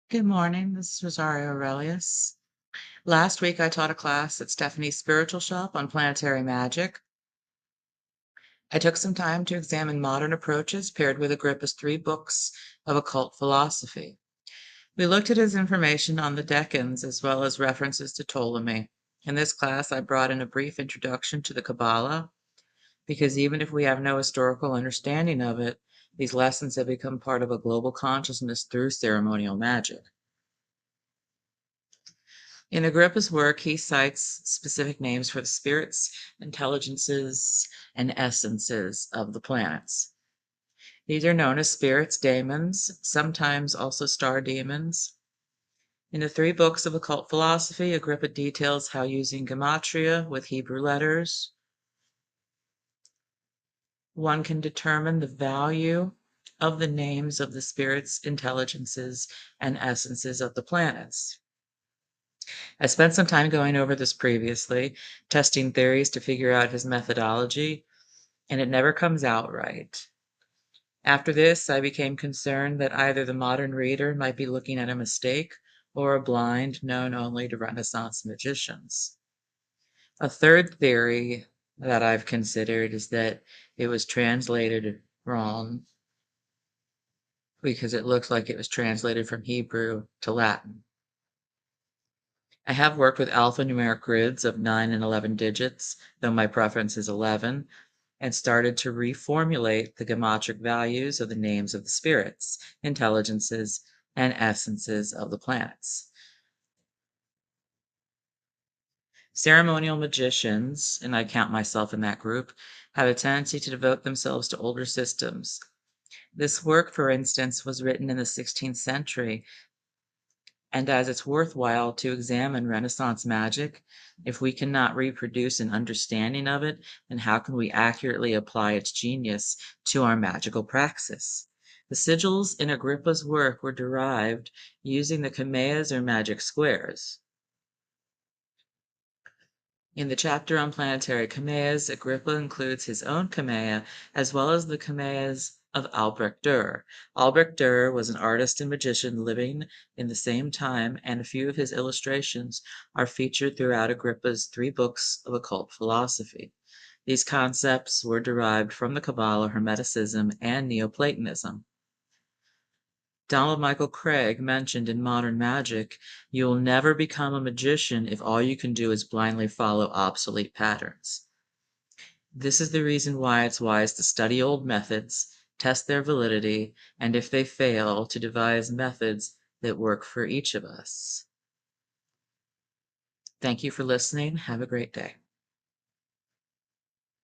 Good morning. This is Rosario Aurelius. Last week I taught a class at Stephanie's Spiritual Shop on Planetary Magic. I took some time to examine modern approaches paired with Agrippa's 3 books of occult philosophy. We looked at his information on the decans as well as references to Ptolemy. In this class, I brought in a brief introduction to the Kabbalah because even if we have no historical understanding of it, these lessons have become part of a global consciousness through ceremonial magic. In Agrippa's work, he cites specific names for the spirits, intelligences, and essences of the planets. These are known as spirits, daemons, sometimes also star demons. In the 3 books of occult philosophy, Agrippa details how using gematria with Hebrew letters, one can determine the value of the names of the spirits, intelligences, and essences of the planets. I spent some time going over this previously, testing theories to figure out his methodology, and it never comes out right. After this, I became concerned that either the modern reader might be looking at a mistake or a blind known only to Renaissance magicians. A third theory that I've considered is that it was translated wrong because it looks like it was translated from Hebrew to Latin. I have worked with alphanumeric grids of 9 and 11 digits, though my preference is 11, and started to reformulate the gematria values of the names of the spirits, intelligences, and essences of the planets. Ceremonial magicians, and I count myself in that group, have a tendency to devote themselves to older systems. This work, for instance, was written in the 16th century, and as it's worthwhile to examine Renaissance magic, if we cannot reproduce an understanding of it, then how can we accurately apply its genius to our magical praxis? The sigils in Agrippa's work were derived using the kameas or magic squares. In the chapter on planetary kameas, Agrippa includes his own kamea as well as the kameas of Albrecht Dürer. Albrecht Dürer was an artist and magician living in the same time, and a few of his illustrations are featured throughout Agrippa's 3 books of occult philosophy. These concepts were derived from the Kabbalah, Hermeticism, and Neoplatonism. Donald Michael Craig mentioned in Modern Magic, "You will never become a magician if all you can do is blindly follow obsolete patterns." This is the reason why it's wise to study old methods, test their validity, and if they fail, to devise methods that work for each of us. Thank you for listening. Have a great day.